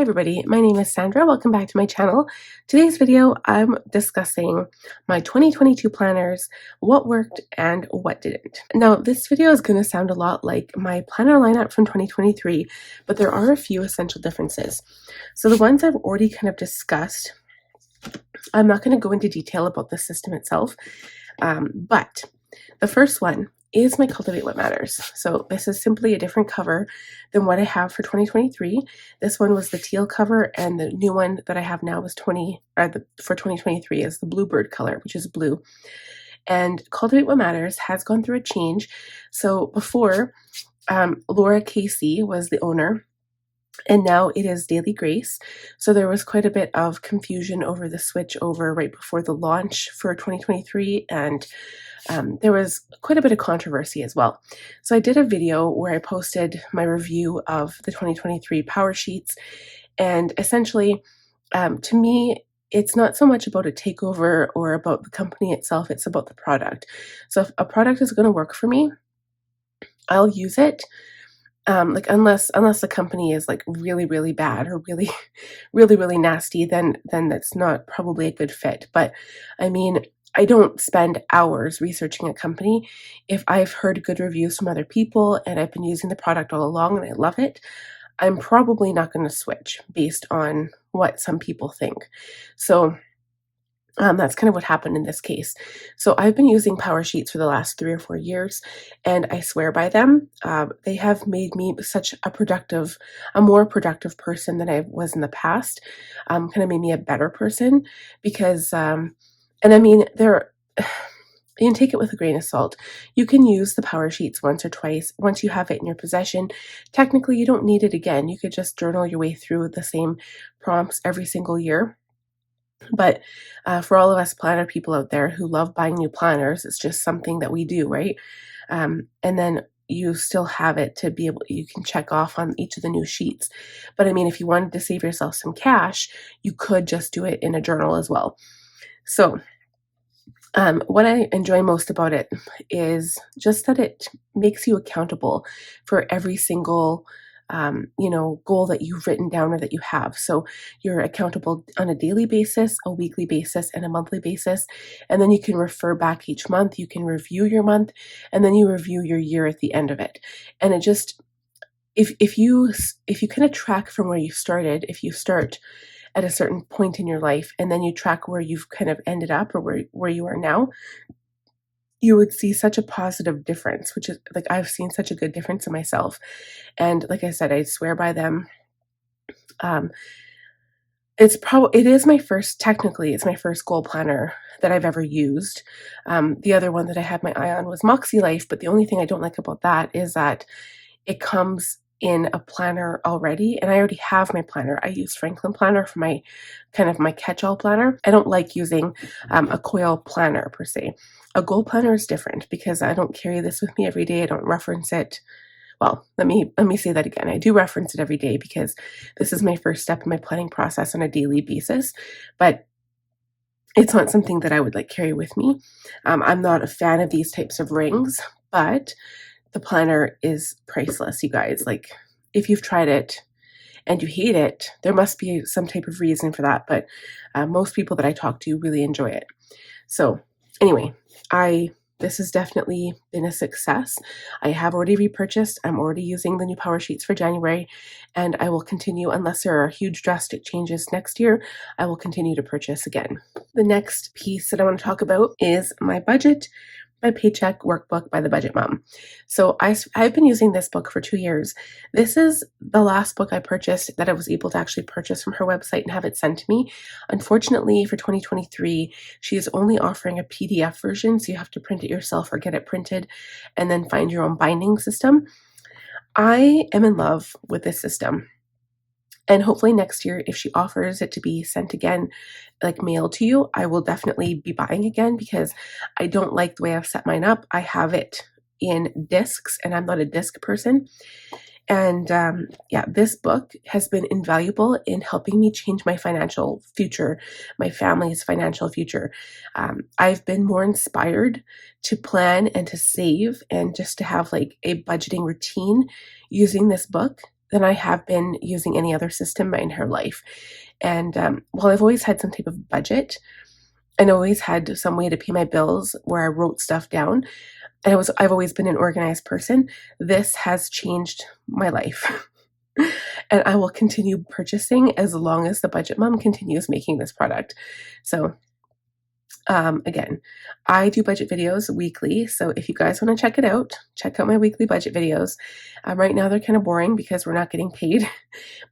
everybody, my name is Sandra. Welcome back to my channel. Today's video, I'm discussing my 2022 planners, what worked and what didn't. Now, this video is going to sound a lot like my planner lineup from 2023, but there are a few essential differences. So the ones I've already kind of discussed, I'm not going to go into detail about the system itself, but the first one is my Cultivate What Matters. So this is simply a different cover than what I have for 2023. This one was the teal cover, and the new one that I have now is for 2023 is the bluebird color, which is blue. And Cultivate What Matters has gone through a change. So before, Laura Casey was the owner, and now it is Daily Grace. So there was quite a bit of confusion over the switch over right before the launch for 2023, and there was quite a bit of controversy as well. So I did a video where I posted my review of the 2023 power sheets, and essentially, to me, it's not so much about a takeover or about the company itself, it's about the product. So if a product is going to work for me, I'll use it. Unless the company is like really, really bad or really, really, really nasty, then that's not probably a good fit. But I mean, I don't spend hours researching a company. If I've heard good reviews from other people and I've been using the product all along and I love it, I'm probably not going to switch based on what some people think. So that's kind of what happened in this case. So I've been using Power Sheets for the last 3 or 4 years, and I swear by them. They have made me such a more productive person than I was in the past. Kind of made me a better person because, and I mean, you can take it with a grain of salt. You can use the Power Sheets once or twice. Once you have it in your possession, technically you don't need it again. You could just journal your way through the same prompts every single year. But for all of us planner people out there who love buying new planners, it's just something that we do, right? And then you still have it to be able, you can check off on each of the new sheets. But I mean, if you wanted to save yourself some cash, you could just do it in a journal as well. So what I enjoy most about it is just that it makes you accountable for every single goal that you've written down or that you have. So you're accountable on a daily basis, a weekly basis, and a monthly basis. And then you can refer back each month. You can review your month, and then you review your year at the end of it. And it just, if you kind of track from where you started, if you start at a certain point in your life and then you track where you've kind of ended up or where you are now, you would see such a positive difference, which is like, I've seen such a good difference in myself. And like I said, I swear by them. Technically it's my first goal planner that I've ever used. The other one that I had my eye on was Moxie Life, but the only thing I don't like about that is that it comes in a planner already, and I already have my planner. I use Franklin Planner for my catch-all planner. I don't like using a coil planner per se. A goal planner is different because I don't carry this with me every day. I don't reference it. Well, let me say that again. I do reference it every day because this is my first step in my planning process on a daily basis, but it's not something that I would like carry with me. I'm not a fan of these types of rings, but the planner is priceless, you guys. Like, if you've tried it and you hate it, there must be some type of reason for that. But most people that I talk to really enjoy it. So anyway, this has definitely been a success. I have already repurchased. I'm already using the new Power Sheets for January, and I will continue unless there are huge drastic changes next year. I will continue to purchase again. The next piece that I want to talk about is my budget, my paycheck workbook by the Budget Mom. So I've been using this book for 2 years. This is the last book I purchased that I was able to actually purchase from her website and have it sent to me. Unfortunately, for 2023, she is only offering a PDF version, so you have to print it yourself or get it printed and then find your own binding system. I am in love with this system. And hopefully next year, if she offers it to be sent again, like mailed to you, I will definitely be buying again because I don't like the way I've set mine up. I have it in discs and I'm not a disc person. And this book has been invaluable in helping me change my financial future, my family's financial future. I've been more inspired to plan and to save and just to have like a budgeting routine using this book than I have been using any other system my entire life. And while I've always had some type of budget and always had some way to pay my bills where I wrote stuff down, and I've always been an organized person, this has changed my life. And I will continue purchasing as long as the Budget Mom continues making this product. So again, I do budget videos weekly, so if you guys want to check it out, check out my weekly budget videos. Right now they're kind of boring because we're not getting paid,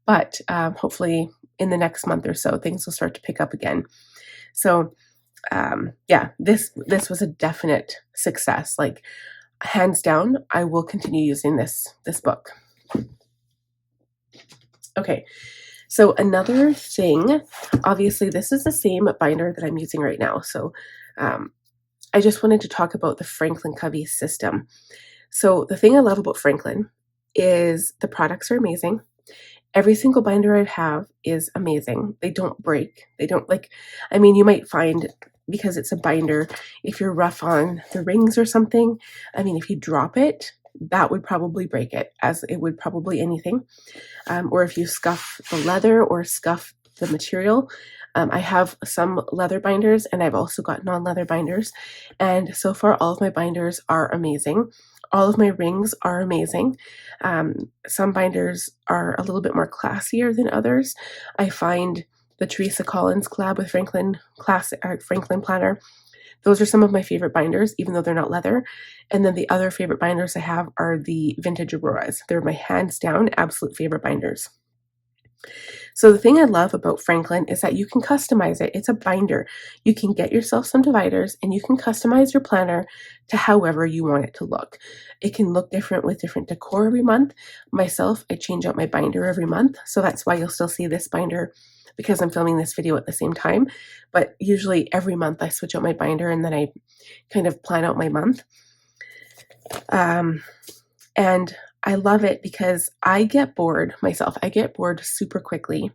but hopefully in the next month or so, things will start to pick up again. So yeah, this was a definite success. Like, hands down, I will continue using this book. Okay, so another thing, obviously this is the same binder that I'm using right now. So I just wanted to talk about the Franklin Covey system. So the thing I love about Franklin is the products are amazing. Every single binder I have is amazing. They don't break. They don't, like, I mean, you might find, because it's a binder, if you're rough on the rings or something, I mean, if you drop it, that would probably break it, as it would probably anything. Or if you scuff the leather or scuff the material. I have some leather binders, and I've also got non-leather binders. And so far, all of my binders are amazing. All of my rings are amazing. Some binders are a little bit more classier than others. I find the Teresa Collins collab with Franklin Planner, those are some of my favorite binders, even though they're not leather. And then the other favorite binders I have are the Vintage Auroras. They're my hands down absolute favorite binders. So the thing I love about Franklin is that you can customize it. It's a binder. You can get yourself some dividers and you can customize your planner to however you want it to look. It can look different with different decor every month. Myself, I change out my binder every month. So that's why you'll still see this binder, because I'm filming this video at the same time. But usually every month I switch out my binder and then I kind of plan out my month. And I love it because I get bored myself. I get bored super quickly.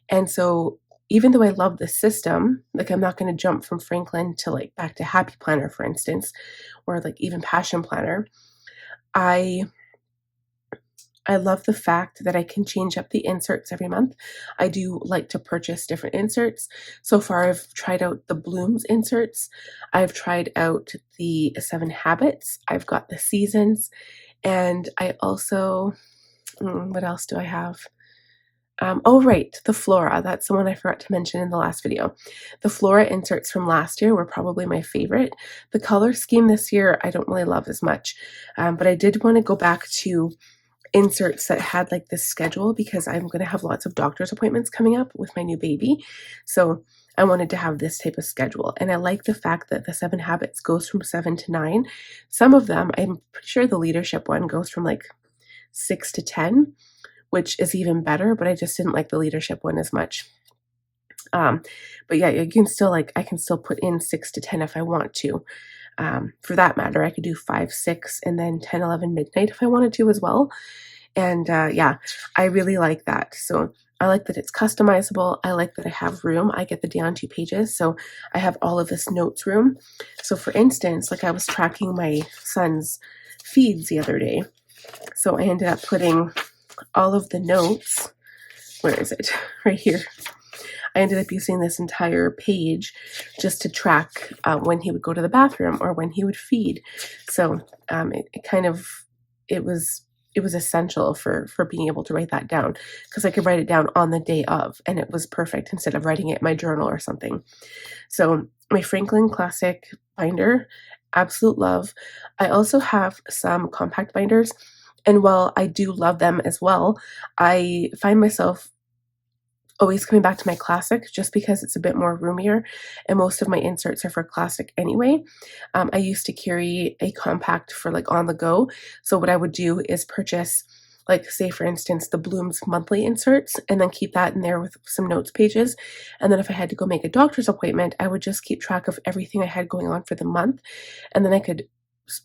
And so even though I love the system, like, I'm not going to jump from Franklin to like back to Happy Planner, for instance, or like even Passion Planner. I love the fact that I can change up the inserts every month. I do like to purchase different inserts. So far, I've tried out the Blooms inserts. I've tried out the 7 Habits. I've got the Seasons. And I also, what else do I have? Oh, right, the Flora. That's the one I forgot to mention in the last video. The Flora inserts from last year were probably my favorite. The color scheme this year, I don't really love as much. But I did want to go back to inserts that had like this schedule, because I'm going to have lots of doctor's appointments coming up with my new baby. So I wanted to have this type of schedule. And I like the fact that the 7 Habits goes from 7 to 9. Some of them, I'm pretty sure the leadership one goes from like 6 to 10, which is even better, but I just didn't like the leadership one as much. But yeah, you can still, like, I can still put in 6 to 10 if I want to. For that matter, I could do 5, 6, and then 10, 11, midnight if I wanted to as well. And yeah, I really like that. So I like that it's customizable. I like that I have room. I get the down 2 pages, so I have all of this notes room. So for instance, like, I was tracking my son's feeds the other day. So I ended up putting all of the notes, where is it? Right here. I ended up using this entire page just to track when he would go to the bathroom or when he would feed. So it was essential for being able to write that down, because I could write it down on the day of, and it was perfect instead of writing it in my journal or something. So my Franklin Classic binder, absolute love. I also have some compact binders, and while I do love them as well, I find myself always coming back to my Classic just because it's a bit more roomier, and most of my inserts are for Classic anyway. I used to carry a compact for like on the go. So what I would do is purchase, like, say for instance, the Blooms monthly inserts, and then keep that in there with some notes pages. And then if I had to go make a doctor's appointment, I would just keep track of everything I had going on for the month. And then I could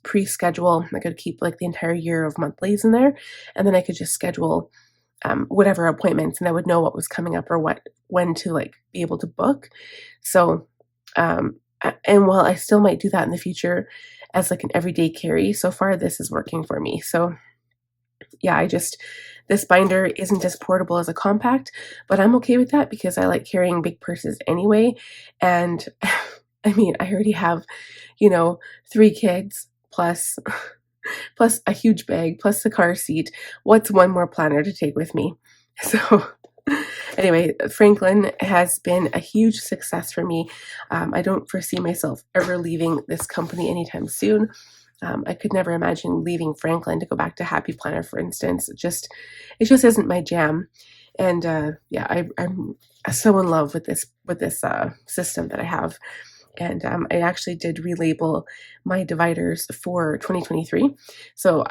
pre-schedule, I could keep like the entire year of monthlies in there. And then I could just schedule whatever appointments, and I would know what was coming up or when to like be able to book. So, and while I still might do that in the future as like an everyday carry, so far this is working for me. So yeah, this binder isn't as portable as a compact, but I'm okay with that because I like carrying big purses anyway. And I mean, I already have, 3 kids plus a huge bag, plus the car seat. What's one more planner to take with me? So anyway, Franklin has been a huge success for me. I don't foresee myself ever leaving this company anytime soon. I could never imagine leaving Franklin to go back to Happy Planner, for instance. It just isn't my jam. And yeah, I'm so in love with this system that I have. And I actually did relabel my dividers for 2023. So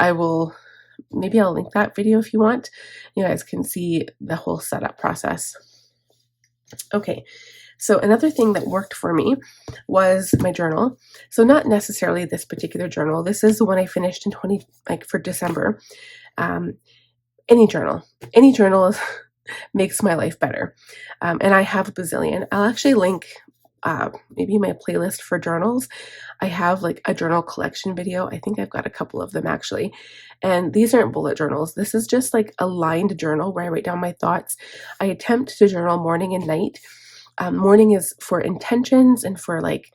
maybe I'll link that video if you want. You guys can see the whole setup process. Okay, so another thing that worked for me was my journal. So not necessarily this particular journal. This is the one I finished in for December. Any journal makes my life better. And I have a bazillion. I'll actually link maybe my playlist for journals. I have like a journal collection video. I think I've got a couple of them actually. And these aren't bullet journals. This is just like a lined journal where I write down my thoughts. I attempt to journal morning and night. Morning is for intentions and for like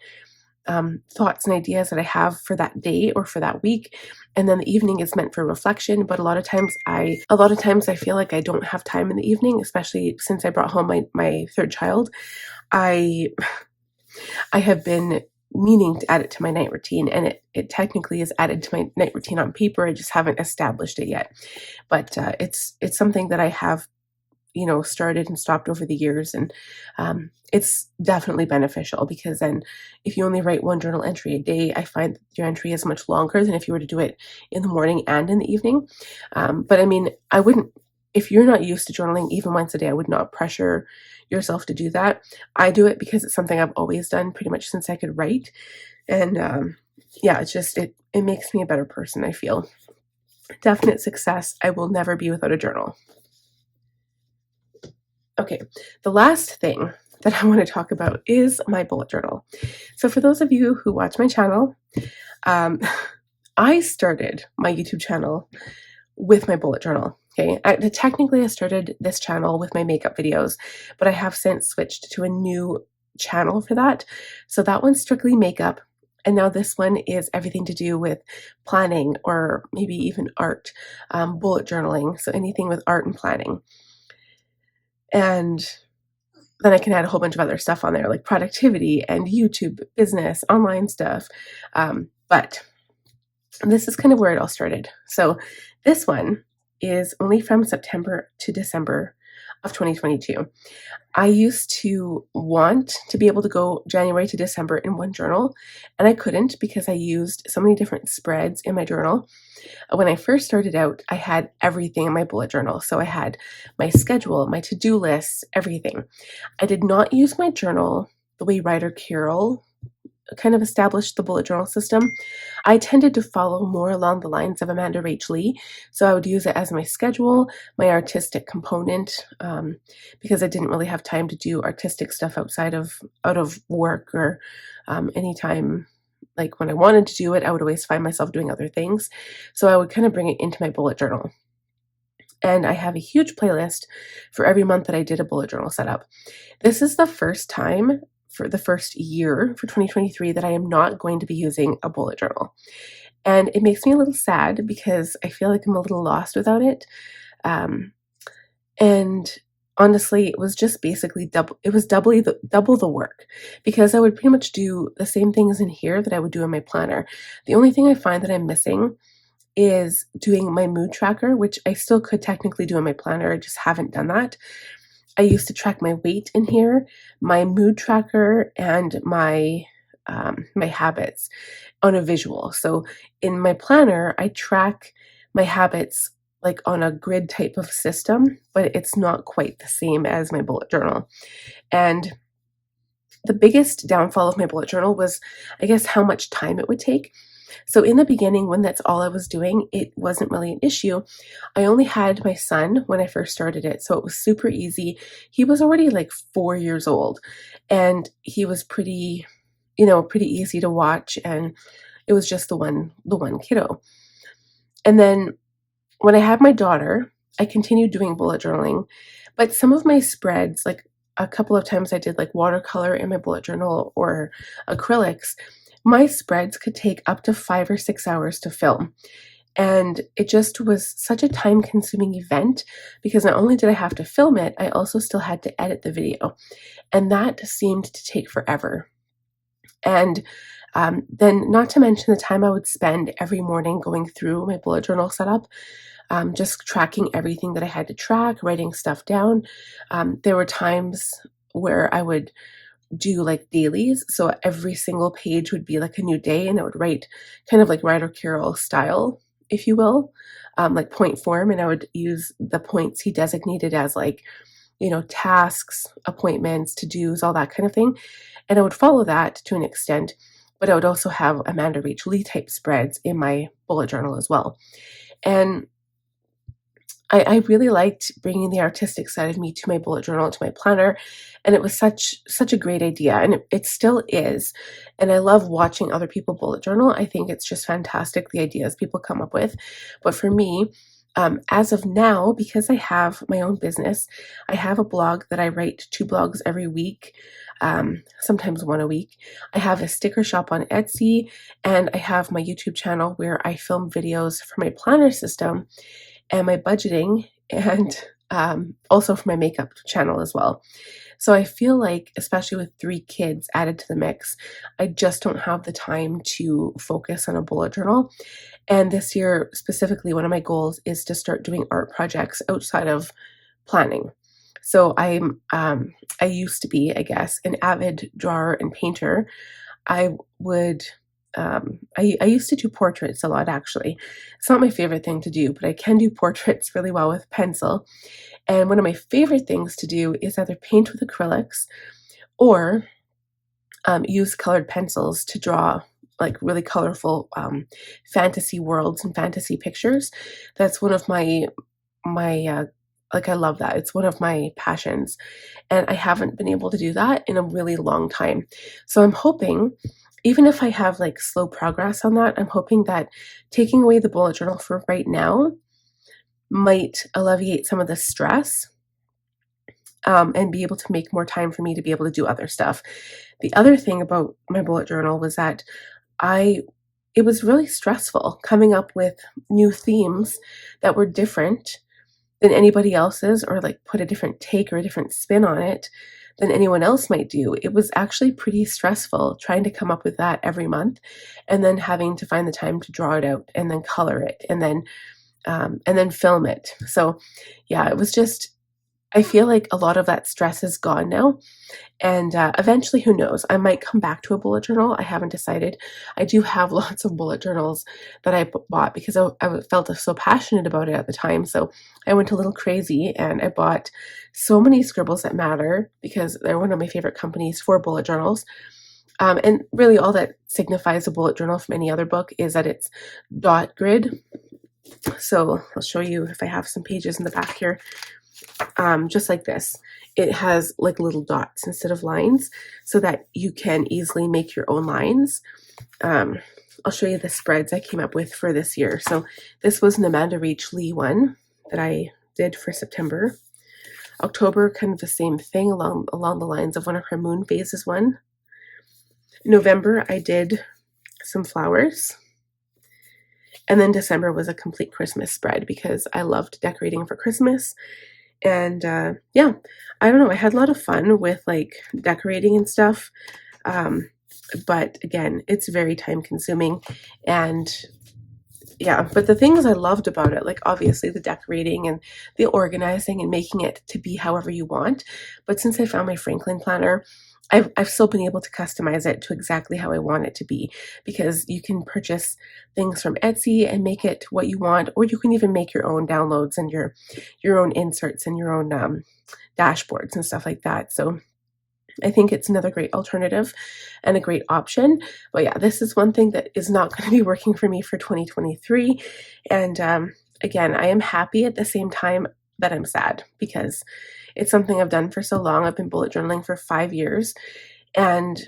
thoughts and ideas that I have for that day or for that week. And then the evening is meant for reflection. But a lot of times I feel like I don't have time in the evening, especially since I brought home my third child. I have been meaning to add it to my night routine, and it technically is added to my night routine on paper. I just haven't established it yet. But it's something that I have, started and stopped over the years, and it's definitely beneficial because then if you only write one journal entry a day, I find that your entry is much longer than if you were to do it in the morning and in the evening. But I mean, I wouldn't, if you're not used to journaling even once a day, I would not pressure yourself to do that. I do it because it's something I've always done pretty much since I could write. And yeah, it makes me a better person, I feel. Definite success. I will never be without a journal. Okay, the last thing that I want to talk about is my bullet journal. So for those of you who watch my channel, I started my YouTube channel with my bullet journal. Okay, technically I started this channel with my makeup videos, but I have since switched to a new channel for that. So that one's strictly makeup. And now this one is everything to do with planning or maybe even art, bullet journaling. So anything with art and planning. And then I can add a whole bunch of other stuff on there like productivity and YouTube, business, online stuff. But this is kind of where it all started. So this one is only from September to December of 2022. I used to want to be able to go January to December in one journal, and I couldn't because I used so many different spreads in my journal. When I first started out, I had everything in my bullet journal. So I had my schedule, my to-do lists, everything. I did not use my journal the way Ryder Carroll kind of established the bullet journal system. I tended to follow more along the lines of Amanda Rach Lee. So I would use it as my schedule, my artistic component, because I didn't really have time to do artistic stuff out of work or anytime. Like when I wanted to do it, I would always find myself doing other things. So I would kind of bring it into my bullet journal. And I have a huge playlist for every month that I did a bullet journal setup. This is the first time for the first year for 2023 that I am not going to be using a bullet journal. And it makes me a little sad because I feel like I'm a little lost without it. And honestly, it was just basically double the work because I would pretty much do the same things in here that I would do in my planner. The only thing I find that I'm missing is doing my mood tracker, which I still could technically do in my planner. I just haven't done that. I used to track my weight in here, my mood tracker, and my habits on a visual. So in my planner, I track my habits like on a grid type of system, but it's not quite the same as my bullet journal. And the biggest downfall of my bullet journal was, I guess, how much time it would take. So in the beginning, when that's all I was doing, it wasn't really an issue. I only had my son when I first started it, so it was super easy. He was already like 4 years old, and he was pretty easy to watch, and it was just the one kiddo. And then when I had my daughter, I continued doing bullet journaling, but some of my spreads, like a couple of times I did like watercolor in my bullet journal or acrylics, my spreads could take up to 5 or 6 hours to film. And it just was such a time consuming event because not only did I have to film it, I also still had to edit the video. And that seemed to take forever. And then, not to mention the time I would spend every morning going through my bullet journal setup, just tracking everything that I had to track, writing stuff down. There were times where I would do like dailies. So every single page would be like a new day, and I would write kind of like Ryder Carroll style, if you will, like point form. And I would use the points he designated as like, tasks, appointments, to dos, all that kind of thing. And I would follow that to an extent, but I would also have Amanda Rach Lee type spreads in my bullet journal as well. And I really liked bringing the artistic side of me to my bullet journal, to my planner, and it was such a great idea, and it still is. And I love watching other people bullet journal. I think it's just fantastic, the ideas people come up with. But for me, as of now, because I have my own business, I have a blog that I write 2 blogs every week, sometimes one a week. I have a sticker shop on Etsy, and I have my YouTube channel where I film videos for my planner system and my budgeting, and also for my makeup channel as well. So I feel like, especially with 3 kids added to the mix, I just don't have the time to focus on a bullet journal. And this year, specifically, one of my goals is to start doing art projects outside of planning. So I used to be, I guess, an avid drawer and painter. I would I used to do portraits a lot, actually. It's not my favorite thing to do, but I can do portraits really well with pencil. And one of my favorite things to do is either paint with acrylics or use colored pencils to draw like really colorful fantasy worlds and fantasy pictures. That's one of my like, I love that. It's one of my passions, and I haven't been able to do that in a really long time. So I'm hoping, even if I have like slow progress on that, I'm hoping that taking away the bullet journal for right now might alleviate some of the stress, and be able to make more time for me to be able to do other stuff. The other thing about my bullet journal was that it was really stressful coming up with new themes that were different than anybody else's, or like put a different take or a different spin on it than anyone else might do. It was actually pretty stressful trying to come up with that every month, and then having to find the time to draw it out and then color it and then film it. So yeah, it was just, I feel like a lot of that stress is gone now. And eventually, who knows, I might come back to a bullet journal. I haven't decided. I do have lots of bullet journals that I bought because I felt so passionate about it at the time. So I went a little crazy and I bought so many Scribbles That Matter because they're one of my favorite companies for bullet journals. And really all that signifies a bullet journal from any other book is that it's dot grid. So I'll show you if I have some pages in the back here. Just like this. It has like little dots instead of lines so that you can easily make your own lines. I'll show you the spreads I came up with for this year. So this was an Amanda Rach Lee one that I did for September. October, kind of the same thing along the lines of one of her moon phases one. November, I did some flowers. And then December was a complete Christmas spread because I loved decorating for Christmas. And yeah, I don't know, I had a lot of fun with like decorating and stuff, but again, it's very time consuming. And yeah, but the things I loved about it, like obviously the decorating and the organizing and making it to be however you want. But since I found my Franklin planner, I've still been able to customize it to exactly how I want it to be, because you can purchase things from Etsy and make it what you want, or you can even make your own downloads and your own inserts and your own dashboards and stuff like that. So I think it's another great alternative and a great option. But yeah, this is one thing that is not going to be working for me for 2023. And again, I am happy at the same time that I'm sad, because it's something I've done for so long. I've been bullet journaling for 5 years, and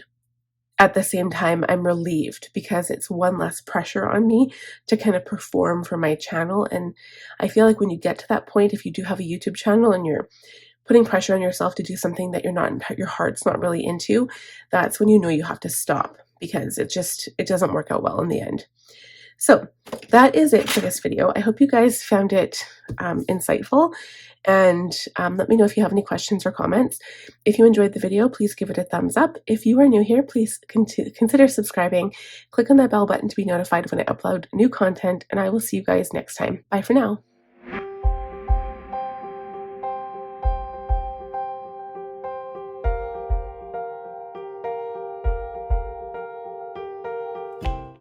at the same time, I'm relieved because it's one less pressure on me to kind of perform for my channel. And I feel like when you get to that point, if you do have a YouTube channel and you're putting pressure on yourself to do something that your heart's not really into, that's when you know you have to stop, because it doesn't work out well in the end. So that is it for this video. I hope you guys found it insightful, and let me know if you have any questions or comments. If you enjoyed the video, please give it a thumbs up. If you are new here, please consider subscribing. Click on that bell button to be notified when I upload new content, and I will see you guys next time. Bye for now.